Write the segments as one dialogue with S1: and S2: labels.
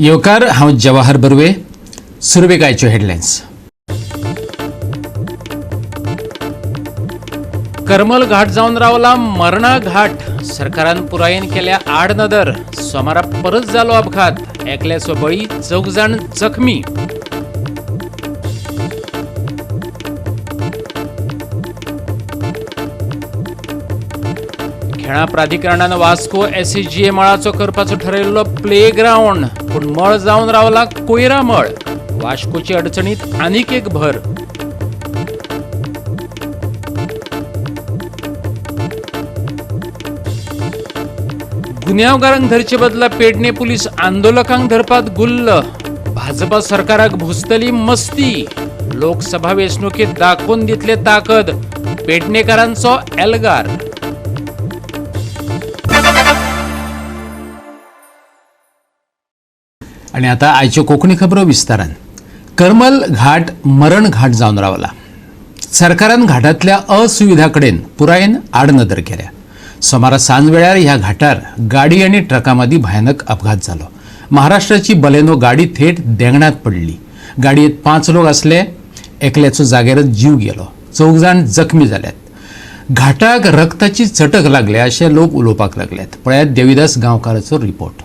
S1: येवकार हांव जवाहर बर्वे. सुरवेगायच्यो हेडलायन्स. करमल घाट जावन रावला मरणा घाट. सरकारान पुरायेन केल्या आड नदर. सोमारा परत जालो अपघात. एकल्याचो बळी, 4 जाण जखमी. खेळा प्राधिकरणान वास्को एसएसजीए मळाचो करपाचो ठरयल्लो प्लेग्राउंड, पूण मळ जावन रावला कोयरा मळ. वास्कोची अडचणीत आनीक एक भर. गुन्यांवकारांक धरचे बदला पेडणे पुलीस आंदोलकांक धरपात गुल्ल. भाजपा सरकाराक भुसतली मस्ती. लोकसभा वेंचणुकेत दाखोवन दितले ताकद. पेडणेकारांचो एल्गार. आणि आता आयच्यो कोंकणी खबरो विस्तारान. करमल घाट मरण घाट जावन रावला. सरकारान घाटांतल्या असुविधा कडेन पुरायेन आडनदर केल्या. सोमारा सांज वेळार ह्या घाटार गाडी आनी ट्रका मदीं भयानक अपघात जालो. महाराष्ट्राची बलेनो गाडी थेट देंगणात पडली. गाडयेंत 5 लोक आसले. एकल्याचो जाग्यारच जीव गेलो. 4 जाण जखमी जाल्यात. घाटाक रक्ताची चटक लागल्या अशें लोक उलोवपाक लागल्यात. पळयात देविदास गांवकाराचो रिपोर्ट.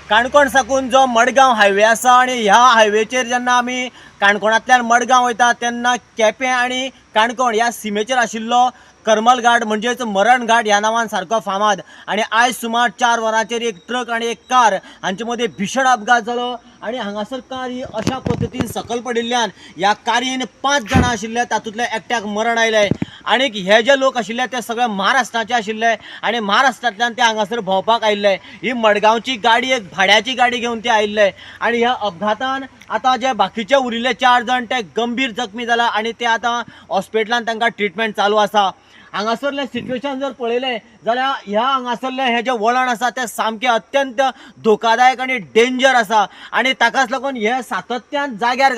S2: काणकोण साकून जो मडगांव हायवे आसा आनी ह्या हायवेचेर जेन्ना आमी काणकोणांतल्यान मडगांव वयता तेन्ना केपें आनी काणकोण ह्या सीमेचेर आशिल्लो करमल घाट म्हणजेच मरण घाट ह्या नांवान सारको फामाद. आनी आयज सुमार 4 वरांचेर एक ट्रक आनी एक कार हांचे मदीं भीषण अपघात जालो. आनी हांगासर कार ही अशा पद्दतीन सकयल पडिल्ल्यान ह्या कारयेन 5 जाणां आशिल्ले, तातूंतले एकट्याक मरण आयलें. आनी हे जे लोक आशिल्ले ते सगळे महाराष्ट्राचे आशिल्ले आनी महाराष्ट्रांतल्यान ते हांगासर भोंवपाक आयिल्ले. ही मडगांवची गाडी, एक भाड्याची गाडी घेवन ते आयिल्ले. आनी ह्या अपघातान आतां जे बाकीचे उरिल्ले 4 जाण ते गंभीर जखमी जाला आनी ते आतां हॉस्पिटलांत तांकां ट्रिटमेंट चालू आसा. हांगासरलें सिच्युएशन जर पळयलें जाल्यार ह्या हांगासरलें हें जें वळण आसा तें सामकें अत्यंत धोकादायक आनी डेंजर आसा. आनी ताकाच लागून हें सातत्यान जाग्यार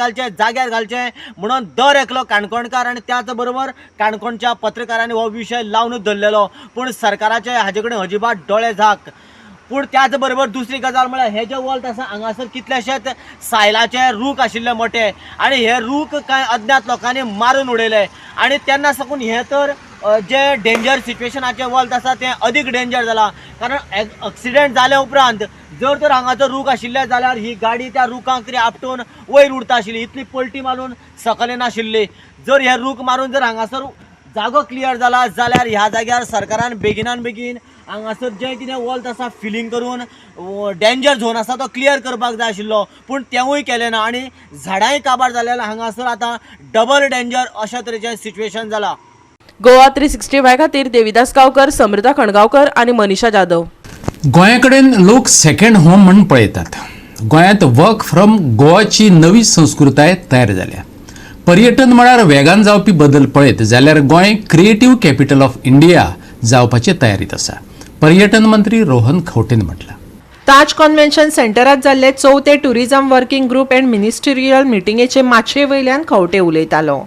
S2: घालचें म्हणून दर एकलो काणकोणकार आनी त्याच बरोबर काणकोणच्या पत्रकारांनी हो विशय लावनूच धरलेलो. पूण सरकाराचे हाजे कडेन अजिबात डोळे झाक. पूण त्याच बरोबर दुसरी गजाल म्हळ्यार हे जे वॉल्ट आसा हांगासर कितलेशेच सायलाचे रूख आशिल्ले मोठे आनी हे रूख कांय अज्ञात लोकांनी मारून उडयले. आनी तेन्ना साकून हे तर जे डेंजर सिच्युएशनाचे वॉल्ट आसा तें अदीक डेंजर जाला. कारण एक्सिडेंट जाले उपरांत जर तर हांगाचो रूख आशिल्ले जाल्यार ही गाडी त्या रुखांक तरी आपटून वयर उरता आशिल्ली. इतली पलटी मारून सकयल नाशिल्ली. जर हे रूख मारून जर हांगासर जागो क्लियर जाला जाल्यार ह्या जाग्यार सरकारान बेगिनान बेगीन हांगासर जें कितें वॉल्ट आसा फिलिंग करून डेंजर झोन आसा तो क्लियर करपाक जाय आशिल्लो. पूण तेंवूय केलें ना आनी झाडांय काबार जालें. हांगासर आतां डबल डेंजर अशा तरेचें सिच्युएशन जाला.
S3: गोवा 365 खातीर देविदास गांवकर, समृता खणगांवकर आनी मनीषा जाधव.
S1: गोंया कडेन लोक सेकंड होम म्हणून पळयतात. गोंयांत वर्क फ्रॉम गोवाची नवी संस्कृताय तयार जाल्या. पर्यटन मळार वेगान जावपी बदल पळयत जाल्यार Goa creative capital of India जावपाचे तयारीत आसा. पर्यटन मंत्री रोहन खंवटेन म्हटलां.
S3: ताज कन्व्हेन्शन सेंटरात जाल्ले 4थे tourism working group and ministerial मिटिंगेचे माचये वयल्यान खंवटे उलयतालो.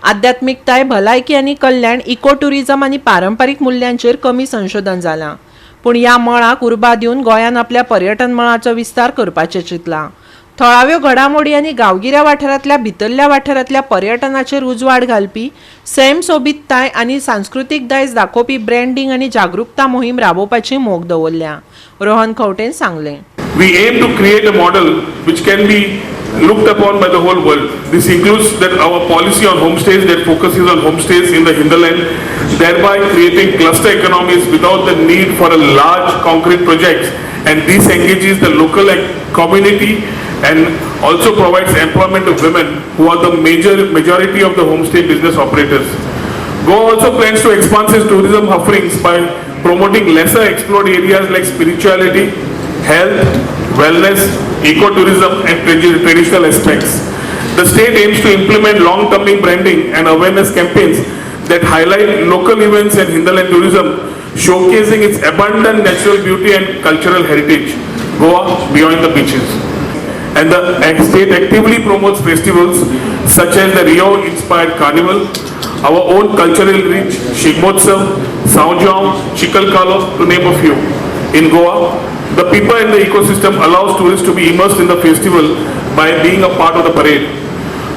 S3: आध्यात्मिकताय, भलायकी आनी कल्याण, इको टुरिझम आनी पारंपारीक मुल्यांचेर कमी संशोधन जालां. पूण ह्या मळाक उर्बा दिवन गोंयान आपल्या पर्यटन मळाचो विस्तार करपाचें चिंतलां. थळाव्यो घडामोडी आनी गांवगिऱ्या वाठारांतल्या भितरल्या वाठारांतल्या पर्यटनाचेर उजवाड घालपी, सैम सोबीतताय आनी सांस्कृतीक दायज दाखोवपी ब्रँडिंग आनी जागरूकता मोहीम राबोवपाची मोख दवरल्या. रोहन खंवटेन सांगलें.
S4: We aim to create a model which can be looked upon by the whole world. This includes that our policy on homestays that focuses on homestays in the hinterland, thereby creating cluster economies without the need for a large concrete projects and this engages the local community and also provides employment to women who are the majority of the homestay business operators. Goa also plans to expand its tourism offerings by promoting lesser explored areas like spirituality, health, wellness, ecotourism and traditional aspects. The state aims to implement long-term branding and awareness campaigns that highlight local events and hinterland tourism, showcasing its abundant natural beauty and cultural heritage, Goa beyond the beaches. And the state actively promotes festivals such as the Rio-inspired Carnival, our own cultural rich Shigmotsav, Saujam, Chikalkalo, to name a few. In Goa, the people in the ecosystem allows tourists to be immersed in the festival by being a part of the parade.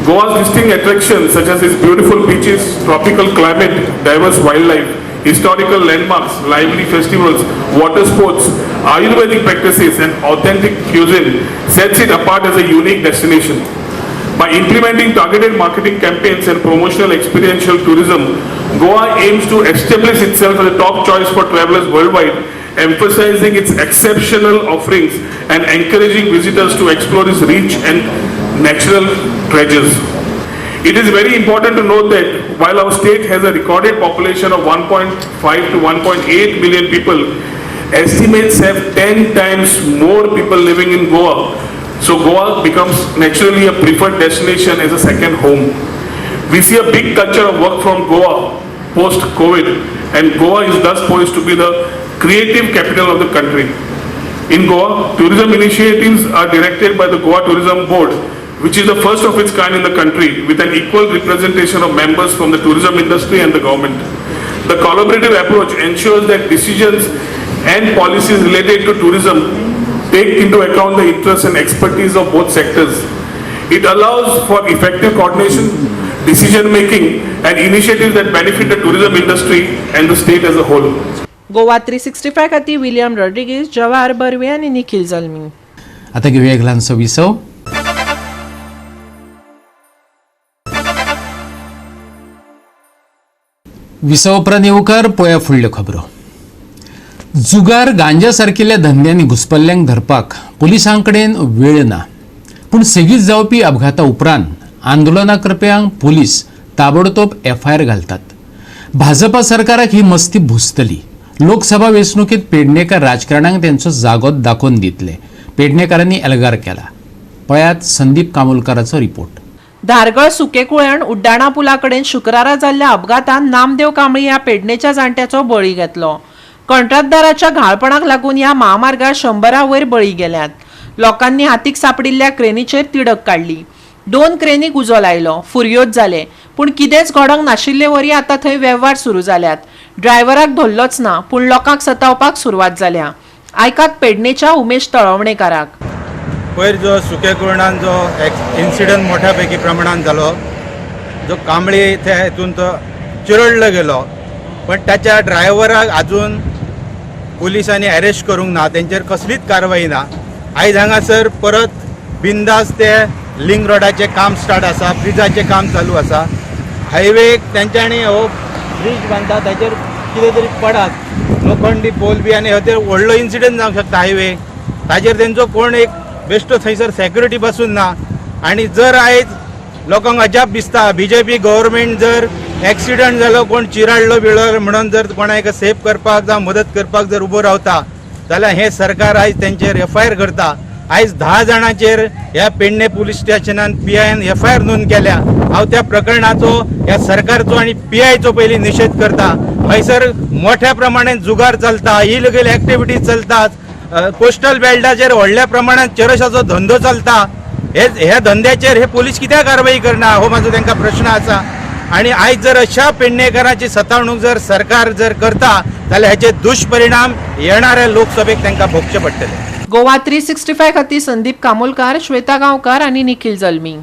S4: Goa's distinct attractions such as its beautiful beaches, tropical climate, diverse wildlife, historical landmarks, lively festivals, water sports, Ayurvedic practices and authentic cuisine sets it apart as a unique destination. By implementing targeted marketing campaigns and promotional experiential tourism, Goa aims to establish itself as a top choice for travelers worldwide, emphasizing its exceptional offerings and encouraging visitors to explore its rich and natural treasures. It is very important to note that while our state has a recorded population of 1.5 to 1.8 million people, estimates have 10 times more people living in Goa. So Goa becomes naturally a preferred destination as a second home. We see a big culture of work from Goa post-COVID, and Goa is thus poised to be the creative capital of the country. In Goa, tourism initiatives are directed by the Goa Tourism Board, which is the first of its kind in the country, with an equal representation of members from the tourism industry and the government. The collaborative approach ensures that decisions and policies related to tourism take into account the interests and expertise of both sectors. It allows for effective coordination, decision making and initiatives that benefit the tourism industry and the state as a whole.
S3: Goa 365 खाती William Rodrigues, Jawahar Barve आणि निखिल जल्मी.
S1: आता घेऊया एक लहानसं विसव. विसवपरान येवकार पळया फुडल्यो खबरो. जुगार गांजा सारकिल्ल्या धंद्यांनी घुसपल्ल्यांक धरपाक पुलिसां कडेन वेळ ना, पूण सेगीत जावपी अपघाता उपरांत आंदोलनां करप्यांक पुलीस ताबडतोब FIR घालतात. भाजपा सरकाराक ही मस्ती भुसतली. लोकसभा वेंचणुकीत पेडणेकार राजकारणाक त्यांचो जागो दाखोवन दितले. पेडणेकारांनी एल्गार केला. पळयात संदीप कामोलकराचो रिपोर्ट.
S3: धारगळ सुकेकुळ्यान उड्डाणा पुला कडेन शुक्रारा जाल्ल्या अपघातान नामदेव कांबळी ह्या पेडणेच्या जाणट्याचो बळी घेतलो. कंत्राटदाराच्या घाळपणाक लागून ह्या महामार्गार 100 वयर बळी गेल्यात. लोकांनी हातीक सापडिल्ल्या क्रेनीचेर तिडक काढली. 2 क्रेनीक उजो लायलो. फुर्योज जाले, पूण कितेंच घडोंक नाशिल्ले वरी आतां थंय वेव्हार सुरू जाल्यात. ड्रायव्हराक धरलोच ना, पूण लोकांक सतावपाक सुरवात जाल्या. आयकात पेडणेच्या उमेश तळवणेकाराक.
S5: पयर जो सुकेकुर्णान जो इन्सिडंट मोठ्या पैकी प्रमाणात जालो, जो कांबळी त्या हेतून तो चिरडलो गेलो, पण त्याच्या ड्रायव्हराक अजून पुलिसांनी अरेस्ट करूंक ना, तेंचेर कसलीच कारवाई ना. आयज हांगासर परत बिंदास ते लिंक रोडाचे काम स्टार्ट आसा, ब्रिजाचे काम चालू आसा. हायवेक तेंच्यांनी हो ब्रिज बांदता, ताचेर कितें तरी पडात लोखंडी पोल बी आनी हेचेर व्हडलो इन्सिडंट जावंक शकता हायवे. ताचेर तेंचो कोण एक बेश्टो थंयसर सेक्युरिटी बसून ना. आनी जर आयज लोकांक अजाप दिसता BJP गव्हर्मेंट जर एक्सिडंट जालो, कोण चिराडलो बिळलो म्हणून जर कोणाक सेफ करपाक जावं मदत करपाक जर उबो रावता, जाल्यार हे सरकार आयज तेंचेर FIR करता. आयज 10 जाणांचेर ह्या पेडणे पुलीस स्टेशनान PIन FIR नोंद केल्या. हांव त्या प्रकरणाचो ह्या सरकारचो आनी PIचो पयलीं निशेध करता. हयसर मोठ्या प्रमाणात जुगार चलता, इलिगल एक्टिविटीज चलतात, कोस्टल बेल्टाचेर व्हडल्या प्रमाणात चरशाचो धंदो चलता. ह्या धंद्याचेर हे पुलीस कित्याक कारवाई करना, हो म्हाजो तांकां प्रश्न आसा. आणि आयज जर अशा पेडणेकारांची सतावणूक जर सरकार जर करता, जाल्यार हेचे दुष्परिणाम येणाऱ्या लोकसभेक तांकां भोगचे पडटले.
S3: गोवा 365 खाती संदीप कामोलकार, श्वेता गांवकार आणि निखिल जल्मी.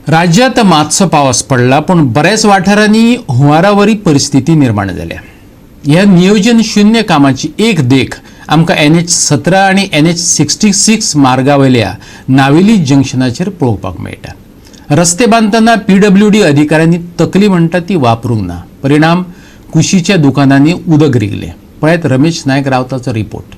S1: राज्यात मातसो पावस पडला, पण बऱ्याच वाठारांनी हुंवारावरी परिस्थिती निर्माण जाल्या. ह्या नियोजन शून्य कामाची एक देख आमकां NH17 आणि NH66 मार्गावयल्या नावेली जंक्शनाचेर पळोवपाक मेळटा. रस्ते बांदतना PWD अधिकाऱ्यांनी तकली म्हणटा ती वापरूंक ना. परिणाम कुशीच्या दुकानांनी उदक रिगले. पळयत रमेश नायक रावताचो रिपोर्ट.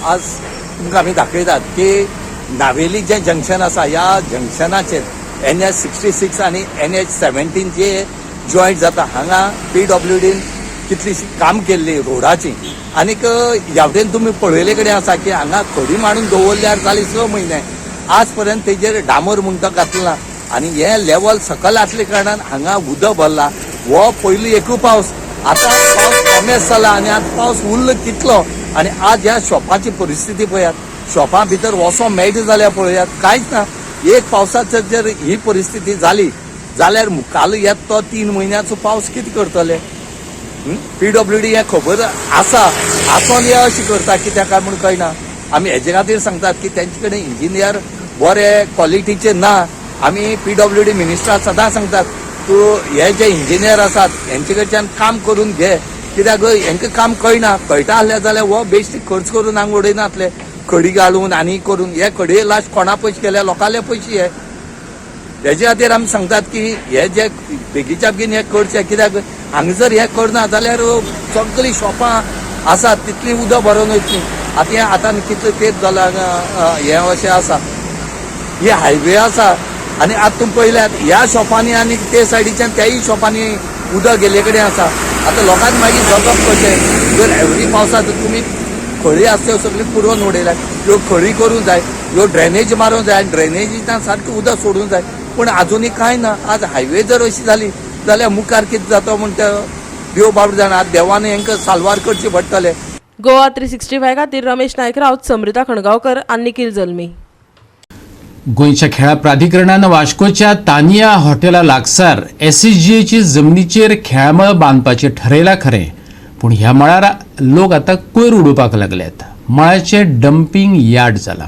S6: आज तुमकां आमी दाखयतात की नावेली जे जंक्शन आसा ह्या जंक्शनाचेर NH66 आणि NH17 जे जॉईंट जाता हांगा PWDन कितलीशी काम केल्ली रोडाची आनीक ह्या वटेन तुमी पळयले कडेन आसा की हांगा खडी मांडून दवरल्यार जाली 6 म्हयने आज पर्यंत तेजेर डामर म्हणून तो घातला आनी हे लेवल सकल आसले कारणान हांगा उदक भरला हो पयलीं एकूच पावस आतां पावस कमीच जाला आनी आज पावस उरलो कितलो आनी आज ह्या शॉपाची परिस्थिती पळयात शॉपा भितर वचोंक मेळटा जाल्यार पळयात कांयच ना एक पावसाचो जर ही परिस्थिती जाली जाल्यार मुखाल येत तो 3 म्हयन्याचो पावस कितें करतले PWD हे खबर आसा आसोन हे अशी करता कित्याक काय म्हणून कळना आमी हेजे खातीर सांगतात की तेंचे कडेन इंजिनियर बरे क्वॉलिटीचे ना आमी PWD मिनिस्टराक सदां सांगतात तूं हे जे इंजिनियर आसात हेंचे कडच्यान काम करून घे कित्याक हेंकां काम कळना कळटा आसलें जाल्यार हो बेश्टी खर्च करून हांगा उडयनातले खडी घालून आनी करून हे खडये लास्ट कोणा पयशे केल्या लोकांले पयशे हे हेजे खातीर आमी सांगतात की हे जे बेगीच्या बेगीन हे करचे कित्याक हांगा जर हे करना जाल्यार सगळीं शॉपां आसात तितली उदक भरोन वयतली आतां हे आतां कितले तेंप जाला हे अशें आसा हे हायवे आसा आनी आतां तुमी पळयल्यात ह्या शॉपांनी आनी ते सायडीच्यान त्याय शॉपांनी उदक गेले कडेन आसा आतां लोकांक मागीर जगप कशें जर एवरी पावसाक तुमी खडी आसा त्यो सगळी पुरोवन उडयल्यात ह्यो खडी करूंक जाय ह्यो ड्रेनेज मारूंक जाय आनी ड्रेनेजींतल्यान सारकें उदक सोडूंक जाय पूण आजुनूय कांय ना आज हायवे जर अशी जाली जाल्यार मुखार कितें जाता म्हण ते देव बाबडे जाणा देवान हेंकां साल्वार करचें पडटलें
S7: गोवा 365 खातीर रमेश नायक राउत, समृता खणगांवकर आनी निखिल जल्मी.
S1: गोंयच्या खेळा प्राधिकरणानं वास्कोच्या तानिया हॉटेला लागसार SCGAची जमनीचेर खेळामळ बांदपाचें ठरयलां खरें पूण ह्या मळार लोक आतां कोयर उडोवपाक लागल्यात मळाचें डंपिंग यार्ड जालां.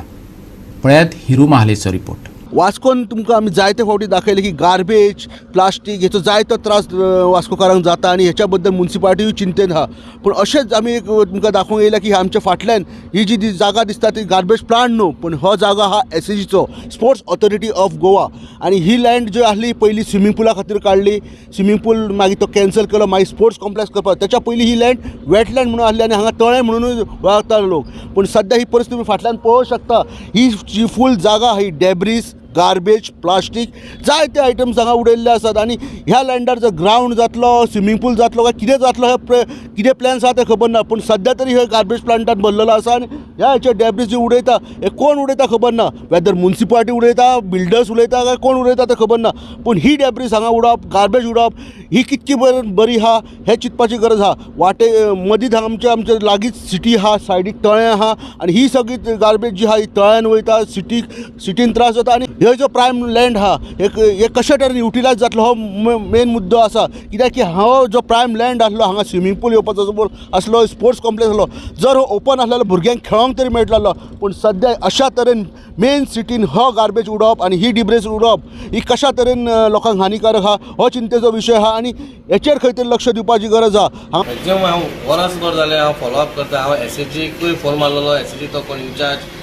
S1: पळयात हिरू महालेचो रिपोर्ट.
S8: वास्कोन तुमकां आमी जायते फावटी दाखयले की गार्बेज प्लास्टीक हेचो जायतो त्रास वास्कोकारांक जाता आनी हेच्या बद्दल मुन्सिपालिटीय चिंतेन आहा पूण अशेंच आमी एक तुमकां दाखोवंक येयला की आमच्या फाटल्यान ही जी जागा दिसता ती गार्बेज प्लांट न्हू पूण हो जागा हा SCGचो स्पोर्ट्स ऑथॉरिटी ऑफ गोवा आनी ही लँड जी आसली पयलीं स्विमींग पुला खातीर काडली स्विमींग पूल मागीर तो कॅन्सल केलो मागीर स्पोर्ट्स कॉम्प्लेक्स करपाक त्याच्या पयलीं ही लँड वेटलँड म्हणून आसली आनी हांगा तळें म्हणूनय वळखता लोक पूण सद्या ही परिस्थिती तुमी फाटल्यान पळोवंक शकता ही जी फूल जागा ही डेब्रीज गार्बेज प्लास्टीक जायते आयटम्स हांगा उडयल्ले आसात आनी ह्या लँडार जर ग्रावंड जातलो स्विमींग पूल जातलो काय कितें जातलो हे कितें प्लॅन्स आहा ते खबर ना पूण सद्या तरी हे गार्बेज प्लांटात भरलेलो आसा आनी ह्या हेचे डेब्रीज जे उडयता हे कोण उडयता खबर ना वेदर मुन्सिपालिटी उडयता बिल्डर्स उडयता काय कोण उडयता ते खबर ना पूण ही डेब्रीज हांगा उडप गार्बेज उडप ही कितकी बरी आहा हे चिंतपाची गरज आहा. वाटे मदींच आमचे लागींच सिटी आहा सायडीक तळें आहा आनी ही सगळी गार्बेज जी आहा ही तळ्यान वयता सिटीन त्रास जाता आनी हे जो प्रायम लँड हा एक कशा तरेन युटिलायज जातलो हो मेन मुद्दो आसा कित्याक की हो जो प्रायम लँड आसलो हांगा स्विमींग पूल येवपाचो आसलो स्पोर्ट्स कॉम्प्लेक्स आसलो जर हो ओपन आसलो भुरग्यांक खेळोंक तरी मेळटलो पूण सद्या अशा तरेन मेन सिटीन हो गार्बेज उडोवप आनी ही डिब्रेज उडोवप ही कशा तरेन लोकांक हानिकारक आहा हो चिंतेचो विशय आहा आनी हेचेर खंय तरी लक्ष दिवपाची गरज आहा.
S9: जेव्हा हांव वरासभर जालें हांव फॉलोअप करता हांव SCGकूय फोन मारलेलो SCG तो कोण इंचार्ज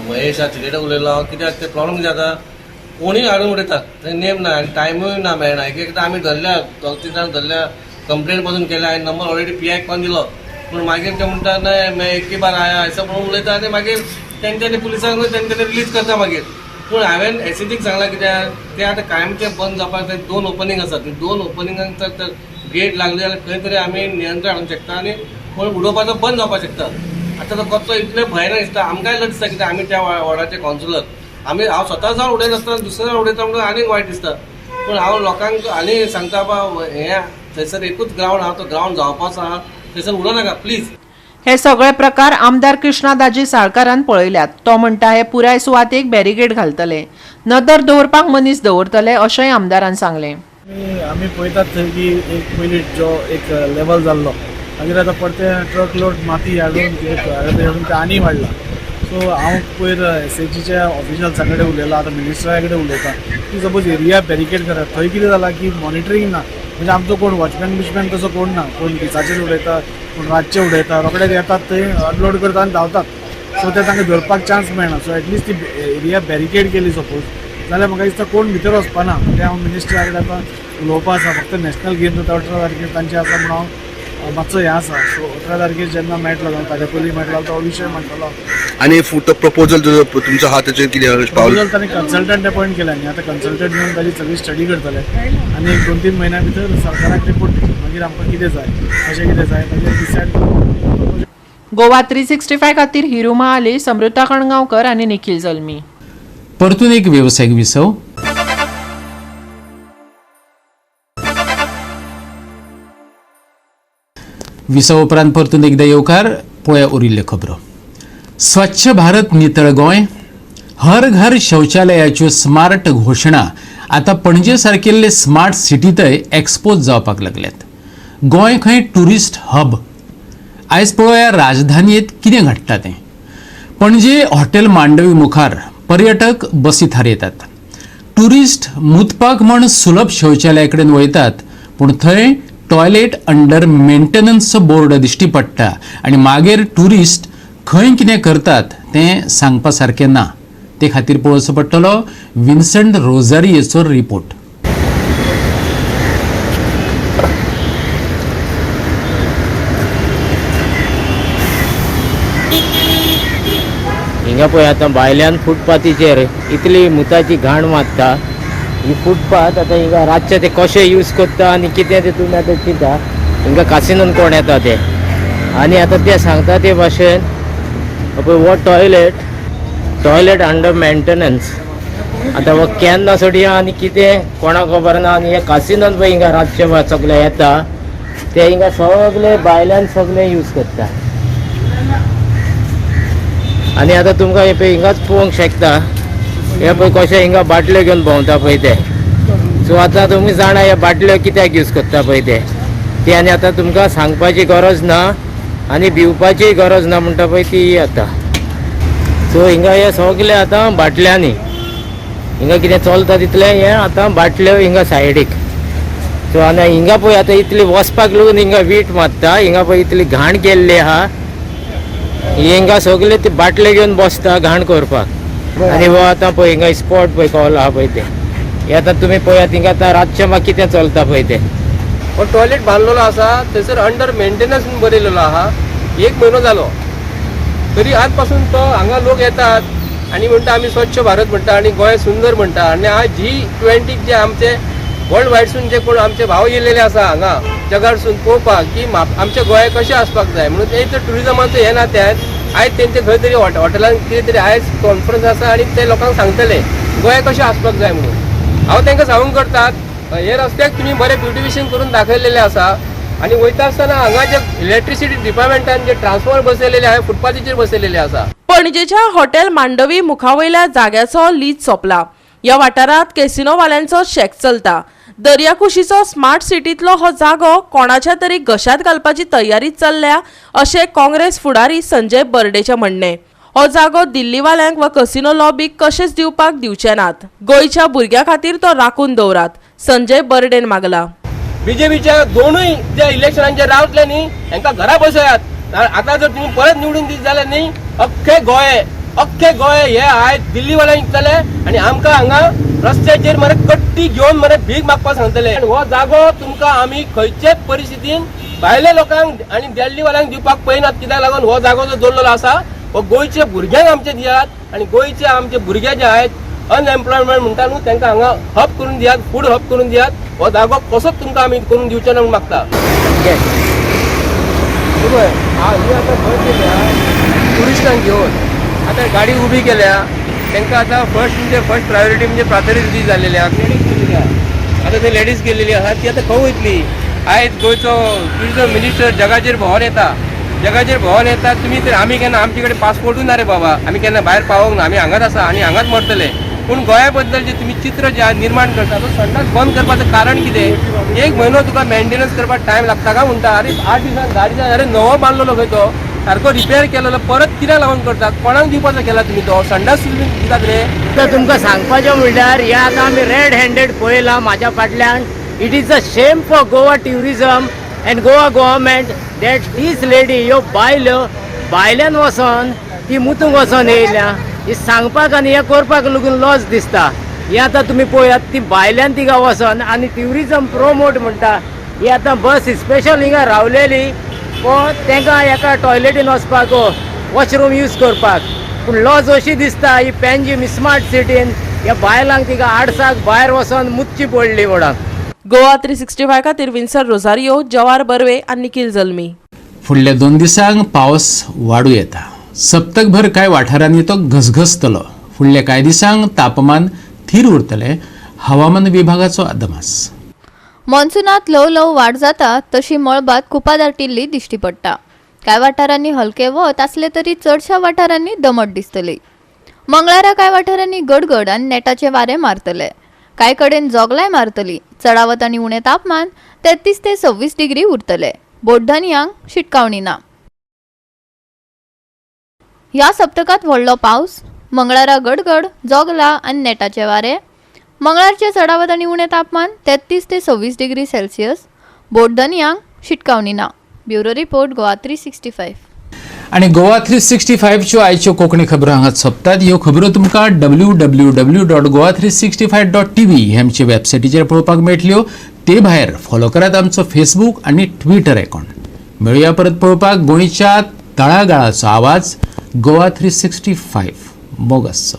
S9: महेश तिकडे उलयलो कित्याक ते प्रॉब्लम कितें जाता कोणीय हाडून उडयतात थंय नेम ना आनी टायमूय ना मेळना एक एकदां आमी धरल्या 2-3 जाण धरल्या कंप्लेन पासून केल्या हांवें नंबर ऑलरेडी PIक पण दिलो पूण मागीर ते म्हणटा नाही मैं एक बार आया असं म्हणून उलयता आनी मागीर तेंच्यांनी पुलिसांक तेंच्यांनी रिलीज करता मागीर पूण हांवें SCGक सांगलां कित्याक ते आतां कायमचे बंद जावपाक ते 2 ओपनिंग आसात 2 ओपनिंगांक तर गेट लागली जाल्यार खंय तरी आमी नियंत्रण हाडूंक शकता आनी कोण उडोवपाचो बंद जावपाक शकता. आतां तो कचरो इतले भयानक दिसता आमकांय लज दिसता कित्याक आमी त्या वॉर्डाचे कावन्सिलर आमी हांव स्वता जावन उडयत आसतना दुसरे जाण उडयता म्हणून आनीक वायट दिसता पूण हांव लोकांक आनी सांगता बाबा हें थंयसर एकूच ग्रावंड आहा तो ग्रावंड जावपाचो आहा थंयसर उडोनाका प्लीज.
S3: हे सगळे प्रकार आमदार कृष्णादाजी साळकारान पळयल्यात. तो म्हणटा हे पुराय सुवातेक बॅरिकेड घालतले नदर दवरपाक मनीस दवरतले अशेंय आमदारान सांगलें.
S10: आमी पळयतात थंय की एक पयलीं जो एक लेवल जाल्लो मागीर आतां परते ट्रक लोड माती हाडून ते आनी वाडला सो हांव पयर SCGच्या ऑफिशल्सां कडेन उलयला आतां मिनिस्टरा कडेन उलयता की सपोज एरिया बॅरिकेड करात थंय कितें जालां की मॉनिटरींग ना म्हणजे आमचो कोण वॉचमॅन बिचमॅन तसो कोण ना कोण दिसाचेर उडयता कोण रातचे उडयता रोखडेच येतात थंय अनलोड करता आनी धांवतात सो ते तांकां धरपाक चान्स मेळना सो एटलिस्ट ती एरिया बॅरिकेड केली सपोज जाल्यार म्हाका दिसता कोण भितर वचपाना ते हांव मिनिस्टरा कडेन आतां उलोवपा आसा फक्त नॅशनल गेम जाता 18 तारखेर तांचे आसा म्हणून हांव मातसो हें आसा. सो 18 तारखेर जेन्ना मेळटलो जावं ताज्या पयलीं मेळटलो तो विशय म्हणटलो.
S8: आणि तो प्रपोजल जो तुमचा हा ताचेर कितें पावल
S10: प्रपोजल तांणी कन्सल्टंट अपॉयंट केला न्ही. आतां कन्सल्टंट येवन ताजी सगळी स्टडी करतले आनी 1-2-3 म्हयन्या भितर सरकाराक रिपोर्ट दितले. मागीर आमकां कितें जाय कशें कितें जाय ताजेर डिसायड करतले.
S3: गोवा 365 खातीर हिरू महाले, समृता कणगांवकर आनी निखिल जल्मी.
S1: परतून एक व्यावसायिक विसव. विसव उपरांत परतून एकदा येवकार. पळया उरिल्ल्यो खबरो. स्वच्छ भारत नितळ गोंय, हर घर शौचालयाच्यो स्मार्ट घोशणा आतां पणजे सारकिल्ले स्मार्ट सिटींतय एक्सपोज जावपाक लागल्यात. गोंय खंय टुरिस्ट हब. आयज पळोवया राजधानीत कितें घडटा तें. पणजे हॉटेल मांडवी मुखार पर्यटक बसी थारयतात. टुरिस्ट मुतपाक म्हण सुलभ शौचालया कडेन वयतात, पूण थंय टॉयलेट अंडर मेंटेनन्सचो बोर्ड दिश्टी पडटा आनी मागीर टुरिस्ट खंय कितें करतात तें सांगपा सारकें ना. ते खातीर पळोवचो पडटलो विन्संट रोजारियोचो रिपोर्ट.
S11: हिंगा पळय आतां भायल्यान फुटपाथीचेर इतली मुताची घाण मारता. ही फुटपाथ आतां हिंगा रातचे ते कशें यूज करता आनी कितें ते तुमी आतां चिंता. हिंगा कासिनोन कोण येता ते आनी आतां ते सांगता ते भाशेन पळय हो टॉयलेट अंडर मेंटेनन्स. आतां हो केन्ना सोडया आनी कितें कोणाक खबर ना. आनी हे कासिनोन पळय हिंगा रातचे सगळे येता ते हिंगा सगळे भायल्यान सगळे यूज करता. आनी आतां तुमकां हे पळय हिंगाच पळोवंक शकता. हे पळय कशें हिंगा बाटल्यो घेवन भोंवता पळय ते. सो आतां तुमी जाणा हे बाटल्यो कित्याक यूज करता पळय ते आनी आतां तुमकां सांगपाची गरज ना आनी भिवपाची गरज ना म्हणटा पळय ती आतां. सो हिंगा हे सगळे आतां बाटल्यांनी हिंगा कितें चलता तितलें हे आतां बाटल्यो हिंगा सायडीक. सो आनी हिंगा पळय आतां इतली वचपाक लागून हिंगा वीट मारता. हिंगा पळय इतली घाण केल्ली आहा. हिंगा सगळे ते बाटले घेवन बसता घाण करपाक. आनी हो आतां पळय हिंगा स्पॉट पळय कॉल आहा पळय ते. हे आतां तुमी पळयात हिंगा आतां रातचें मागीर कितें चलता पळय ते.
S12: हो टॉयलेट बांदलेलो आसा थंयसर अंडर मेंटेनन्स म्हणून बरयलेलो आहा. 1 म्हयनो जालो तरी आज पासून तो हांगा लोक येतात आनी म्हणटा आमी स्वच्छ भारत म्हणटा आनी गोंय सुंदर म्हणटा. आनी आज G20 जे आमचे वर्ल्ड वायडसून जे कोण आमचे भाव येयलेले आसा हांगा जगारसून पळोवपाक की आमचे गोंय कशें आसपाक जाय म्हणून ते टुरिजमाचो हे ना ते आयज तेंचे खंय तरी हॉटेलान कितें तरी आयज कॉन्फरन्स आसा आनी ते लोकांक सांगतले गोंय कशें आसपाक जाय म्हणून. हांव तांकां सांगूंक करतात हे रस्त्याक तुमी बरें ब्युटिफिकेशन करून दाखयलेले आसा आनी वयता आसतना हांगा जे इलेक्ट्रिसिटी डिपार्टमेंटान जे ट्रान्सफॉर्मर बसयलेले आहा फुटपाथीचेर बसयलेले आसा.
S7: पणजेच्या हॉटेल मांडवी मुखावयल्या जाग्याचो लीज सोंपला. ह्या वाठारांत कॅसिनोवाल्यांचो शेक चलता. दर्याकुशीचो स्मार्ट सिटींतलो हो जागो कोणाच्या तरी घशात घालपाची तयारी चल्ल्या अशें काँग्रेस फुडारी संजय बर्डेचें म्हणणें. हो जागो दिल्लीवाल्यांक वा कसिनो लॉबीक कशेंच दिवपाक दिवचे नात. गोंयच्या भुरग्यां खातीर तो राखून दवरात, संजय बर्डेन मागला.
S12: बीजेपीच्या दोनूय जे इलेक्शनांचे रावतले न्ही तांकां घरा बसयात. आतां जर तुमी परत निवडून दित जाल्यार न्ही अख्खे गोंय हे आयज दिल्लीवाल्यांक दितले आनी आमकां हांगा रस्त्याचेर मरे कट्टी घेवन मरे भीक मागपाक सांगतले. हो जागो तुमकां आमी खंयचेच परिस्थितीन भायल्या लोकांक आनी दिल्लीवाल्यांक दिवपाक पळयनात. कित्याक लागून हो जागो जो दवरलेलो आसा हो गोंयच्या भुरग्यांक आमचे दियात आनी गोंयचे आमचे भुरगे जे आहेत अनएम्प्लॉयमेंट म्हणटा न्हू तांकां हांगा हब करून दियात, फूड हब करून दियात. हो जागो कसोच तुमकां आमी करून दिवचे ना म्हूण मागता. टुरिस्टांक घेवन आतां गाडी उबी केल्या तांकां आतां फर्स्ट प्रायोरिटी म्हणजे प्राथमिक दिली जालेली आहा. लेडीज गेलेली आहा. आतां ते लेडीज गेलेली आहा ती आतां खंय वयतली. आयज गोंयचो टुरिजम मिनिस्टर जगाचेर भोंवून येता. तुमी तर आमी केन्ना आमचे कडेन पासपोर्टूय ना रे बाबा. आमी केन्ना भायर पावोंक ना. आमी हांगाच आसा आनी हांगाच मरतले. पूण गोंया बद्दल जे तुमी चित्र जे निर्माण करता तो संडास बंद करपाचें कारण कितें. 1 म्हयनो तुका मेंटेनन्स करपाक टायम लागता काय म्हणटा. अरे 8 दिसांक गाडीचा अरे नवो बांदलेलो खंय तो सारको रिपेअर केलेलो परत कित्याक लागून करता. कोणाक दिवपाचो केला तुमी तो संडास दितात रे.
S11: तर तुमकां सांगपाचें म्हणल्यार हे आतां आमी रेड हँडेड पळयलां म्हाज्या फाटल्यान. It is a shame for Goa tourism and Goa government that this lady ह्यो बायल्यो भायल्यान वचोन ती मुतूंक वचोन येयल्या. ही सांगपाक आनी हे करपाक लागून लॉस दिसता. हे आतां तुमी पळयात ती भायल्यान तिका वचोन आनी ट्युरिजम प्रोमोट म्हणटा ही आतां बस स्पेशल हिंगा रावलेली पण तांकां एका टॉयलेटीन वचपाक वॉशरूम यूज करपाक. पूण लॉज अशी दिसता ही पणजी स्मार्ट सिटीन ह्या बायलांक तिका आडसाक भायर वचोन मुतची पडली म्हणून.
S7: गोवा 365 खातीर विन्सर रोझारियो, जवार बर्वे आनी निखिल जल्मी.
S1: फुडल्या 2 दिसांक पावस वाडू येता. सप्तकभर कांय वाठारांनी तो घसघसतलो. फुडल्या कांय दिसांक तापमान थीर उरतलें, हवामान विभागाचो अदमास.
S13: मॉन्सूनात ल्हव ल्हव वाड जाता तशी मळबात कुपा दाटिल्ली दिश्टी पडटा. कांय वाठारांनी हलके वत आसले तरी चडशा वाठारांनी दमट दिसतली. मंगळारा कांय वाठारांनी गडगड आनी नेटाचे वारे मारतले. कांय कडेन जोगलाय मारतली. चडावत आनी उणें तापमान 33 ते 26 डिग्री उरतले. बोड्डनियांक शिटकावणी ना. ह्या सप्तकात व्हडलो पावस. मंगळारा गडगड, जोगला आनी नेटाचे वारे. मंगळारचे चडावत आनी उणें तापमान 33 ते 26 डिग्री सेल्सियस. बोड्डनियांक शिटकावणी ना. Bureau report Goa 365.
S1: आणि गोवा 365 च्यो आयच्यो कोंकणी खबरो हांगाच सोंपतात. ह्यो खबरो तुमकां www.goa365.tv हे आमचे वेबसायटीचेर पळोवपाक मेळटल्यो. ते भायर फॉलो करात आमचो फेसबूक आनी ट्विटर अकाउंट. मेळुया परत पळोवपाक गोंयच्या तळागाळाचो आवाज गोवा 365 मोगसचो.